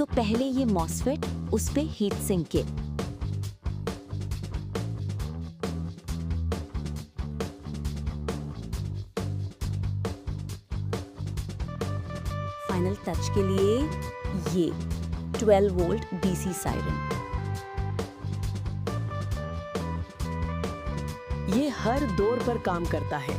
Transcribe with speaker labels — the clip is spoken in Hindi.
Speaker 1: तो पहले ये मॉसफेट, उस पे heat sink kit. Final touch के लिए ये 12 वोल्ट डीसी सायरन।
Speaker 2: ये हर दौर पर काम करता है।